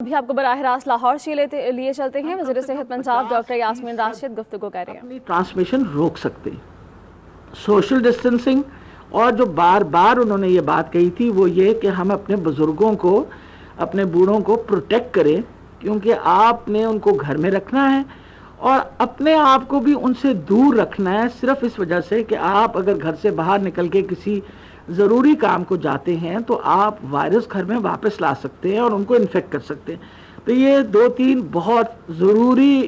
ابھی آپ کو براہ راست لاہور سے لیے چلتے ہیں. وزیر صحت پنجاب ڈاکٹر یاسمین راشد گفتگو کر رہے ہیں. اپنی ٹرانسمیشن روک سکتے ہیں سوشل ڈسٹینسنگ، اور جو بار بار انہوں نے یہ بات کہی تھی وہ یہ کہ ہم اپنے بزرگوں کو، اپنے بوڑھوں کو پروٹیکٹ کریں، کیونکہ آپ نے ان کو گھر میں رکھنا ہے اور اپنے آپ کو بھی ان سے دور رکھنا ہے، صرف اس وجہ سے کہ آپ اگر گھر سے باہر نکل کے کسی ضروری کام کو جاتے ہیں تو آپ وائرس گھر میں واپس لا سکتے ہیں اور ان کو انفیکٹ کر سکتے ہیں. تو یہ دو تین بہت ضروری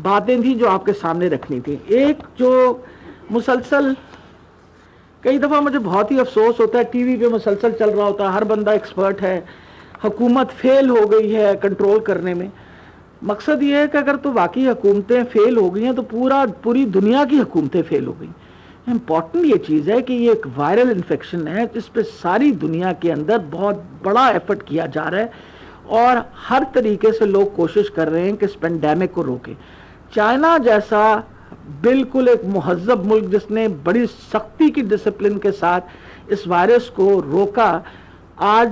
باتیں تھیں جو آپ کے سامنے رکھنی تھی. ایک جو مسلسل کئی دفعہ مجھے بہت ہی افسوس ہوتا ہے، ٹی وی پہ مسلسل چل رہا ہوتا ہے، ہر بندہ ایکسپرٹ ہے، حکومت فیل ہو گئی ہے کنٹرول کرنے میں. مقصد یہ ہے کہ اگر تو واقعی حکومتیں فیل ہو گئی ہیں تو پوری دنیا کی حکومتیں فیل ہو گئی. امپورٹنٹ یہ چیز ہے کہ یہ ایک وائرل انفیکشن ہے جس پہ ساری دنیا کے اندر بہت بڑا ایفرٹ کیا جا رہا ہے اور ہر طریقے سے لوگ کوشش کر رہے ہیں کہ اس پینڈیمک کو روکیں. چائنا جیسا بالکل ایک مہذب ملک جس نے بڑی سختی کی ڈسپلن کے ساتھ اس وائرس کو روکا، آج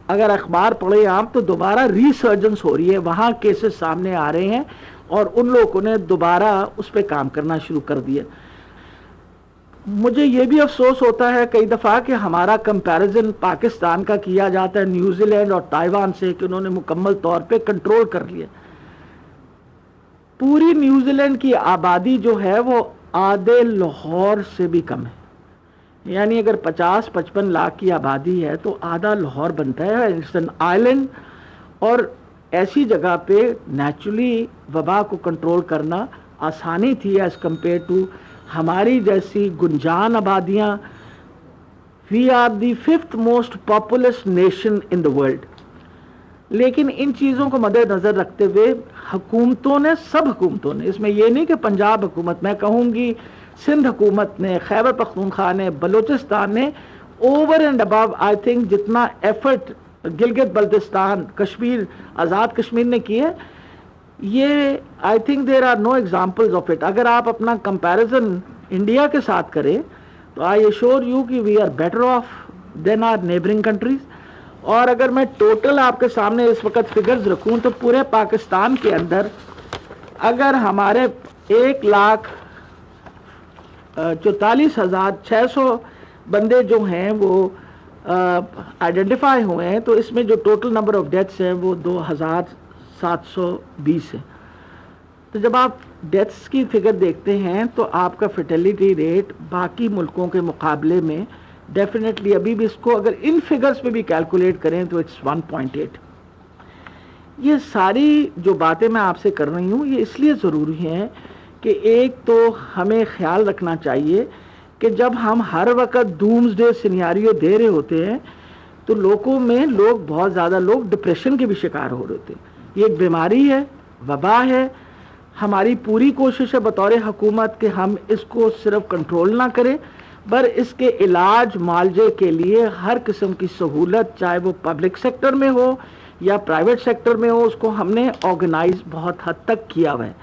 اگر اخبار پڑھے آپ تو دوبارہ ریسرجنس ہو رہی ہے، وہاں کیسز سامنے آ رہے ہیں اور ان لوگوں نے دوبارہ اس پہ کام کرنا شروع کر دیا. مجھے یہ بھی افسوس ہوتا ہے کئی دفعہ کہ ہمارا کمپیریزن پاکستان کا کیا جاتا ہے نیوزی لینڈ اور تائیوان سے کہ انہوں نے مکمل طور پہ کنٹرول کر لیا. پوری نیوزی لینڈ کی آبادی جو ہے وہ آدھے لاہور سے بھی کم ہے، یعنی اگر 50-55 لاکھ کی آبادی ہے تو آدھا لاہور بنتا ہے. اٹس این آئلینڈ، اور ایسی جگہ پہ نیچرلی وبا کو کنٹرول کرنا آسانی تھی ایز کمپیئر ٹو ہماری جیسی گنجان آبادیاں. We are the 5th most populous nation in the world. لیکن ان چیزوں کو مد نظر رکھتے ہوئے حکومتوں نے، سب حکومتوں نے، اس میں یہ نہیں کہ پنجاب حکومت، میں کہوں گی سندھ حکومت نے، خیبر پختونخوا نے، بلوچستان نے، over and above I think جتنا ایفرٹ گلگت بلتستان، کشمیر، آزاد کشمیر نے کی ہے، یہ I think there are no examples of it. اگر آپ اپنا کمپیریزن انڈیا کے ساتھ کریں تو آئی ایشور یو کہ we are better off than our neighbouring countries. اور اگر میں ٹوٹل آپ کے سامنے اس وقت فگرز رکھوں تو پورے پاکستان کے اندر اگر ہمارے 1,44,600 بندے جو ہیں وہ آئیڈینٹیفائی ہوئے ہیں تو اس میں جو ٹوٹل نمبر آف ڈیتھس ہیں وہ 2,720 ہے. تو جب آپ ڈیتھس کی فگر دیکھتے ہیں تو آپ کا فرٹیلیٹی ریٹ باقی ملکوں کے مقابلے میں ڈیفینیٹلی ابھی بھی اس کو اگر ان فگرز پہ بھی کیلکولیٹ کریں تو اٹس 1.8. یہ ساری جو باتیں میں آپ سے کر رہی ہوں یہ اس لیے ضروری ہیں کہ ایک تو ہمیں خیال رکھنا چاہیے کہ جب ہم ہر وقت ڈومز ڈے سینیاریو دے رہے ہوتے ہیں تو لوگوں میں بہت زیادہ لوگ ڈپریشن کے بھی شکار ہو رہے ہوتے ہیں. یہ ایک بیماری ہے، وبا ہے. ہماری پوری کوشش ہے بطور حکومت کہ ہم اس کو صرف کنٹرول نہ کریں، پر اس کے علاج معالجے کے لیے ہر قسم کی سہولت، چاہے وہ پبلک سیکٹر میں ہو یا پرائیویٹ سیکٹر میں ہو، اس کو ہم نے آرگنائز بہت حد تک کیا ہوا ہے.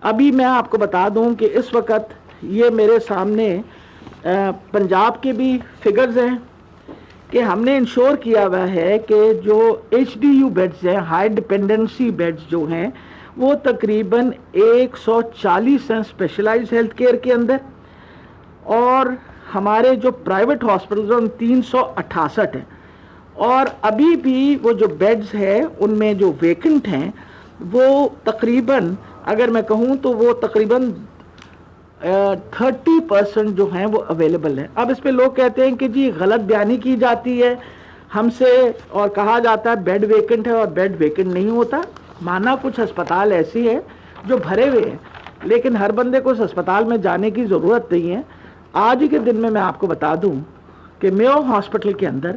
ابھی میں آپ کو بتا دوں کہ اس وقت یہ میرے سامنے پنجاب کے بھی فگرز ہیں کہ ہم نے انشور کیا ہوا ہے کہ جو ایچ ڈی یو بیڈز ہیں، ہائی ڈپینڈنسی بیڈز جو ہیں، وہ تقریباً 140 ہیں اسپیشلائز ہیلتھ کیئر کے اندر، اور ہمارے جو پرائیویٹ ہاسپٹلز ہیں 368 ہیں. اور ابھی بھی وہ جو بیڈز ہیں ان میں جو ویکنٹ ہیں وہ تقریباً اگر میں کہوں تو وہ تقریباً 30% جو ہیں وہ اویلیبل ہیں. اب اس پہ لوگ کہتے ہیں کہ جی غلط بیانی کی جاتی ہے ہم سے اور کہا جاتا ہے بیڈ ویکنٹ ہے، اور بیڈ ویکنٹ نہیں ہوتا. مانا کچھ ہسپتال ایسی ہے جو بھرے ہوئے ہیں، لیکن ہر بندے کو اس ہسپتال میں جانے کی ضرورت نہیں ہے. آج ہی کے دن میں آپ کو بتا دوں کہ میو ہاسپٹل کے اندر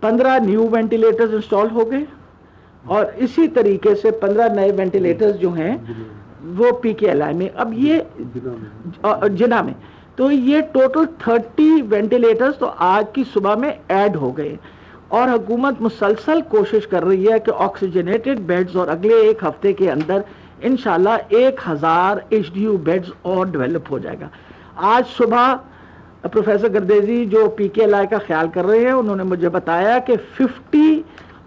15 نیو وینٹیلیٹرز انسٹال ہو گئے، اور اسی طریقے سے 15 نئے وینٹیلیٹرز جو ہیں وہ پی کے ایل آئی میں، اب یہ جنا میں، تو یہ ٹوٹل 30 وینٹیلیٹرز تو آج کی صبح میں ایڈ ہو گئے. اور حکومت مسلسل کوشش کر رہی ہے کہ آکسیجنیٹڈ بیڈز، اور اگلے ایک ہفتے کے اندر انشاءاللہ 1,000 ایچ ڈی یو بیڈز اور ڈیولپ ہو جائے گا. آج صبح پروفیسر گردیزی جو پی کے ایل آئی کا خیال کر رہے ہیں انہوں نے مجھے بتایا کہ 50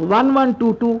1122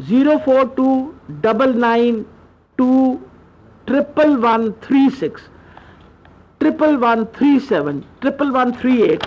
04299211136 1137 1138।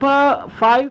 5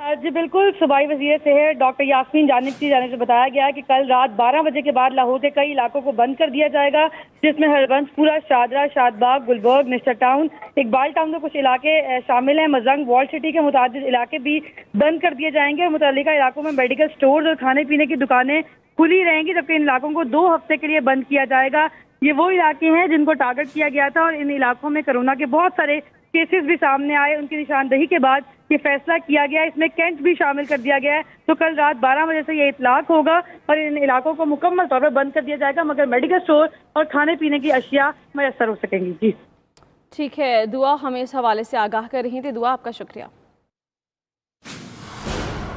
جی بالکل، صوبائی وزیر صحت ڈاکٹر یاسمین جانب کی جانب سے بتایا گیا ہے کہ کل رات 12 بجے کے بعد لاہور کے کئی علاقوں کو بند کر دیا جائے گا، جس میں ہربنس پورہ، شادرہ، شاد باغ، گلبرگ، نشتر ٹاؤن، اقبال ٹاؤن میں کچھ علاقے شامل ہیں۔ مزنگ، وال سٹی کے متعدد علاقے بھی بند کر دیے جائیں گے اور متعلقہ علاقوں میں میڈیکل سٹورز اور کھانے پینے کی دکانیں کھلی رہیں گی، جبکہ ان علاقوں کو 2 ہفتے کے لیے بند کیا جائے گا۔ یہ وہ علاقے ہیں جن کو ٹارگٹ کیا گیا تھا اور ان علاقوں میں کورونا کے بہت سارے کیسز بھی سامنے آئے۔ ان کی نشاندہی کے بعد یہ فیصلہ کیا گیا ہے، اس میں کینٹ بھی شامل کر دیا گیا ہے۔ تو کل رات 12 بجے سے یہ اطلاق ہوگا اور ان علاقوں کو مکمل طور پر بند کر دیا جائے گا، مگر میڈیکل سٹور اور کھانے پینے کی اشیاء میسر ہو سکیں گی۔ جی ٹھیک ہے، دعا ہمیں اس حوالے سے آگاہ کر رہی تھی، دعا آپ کا شکریہ۔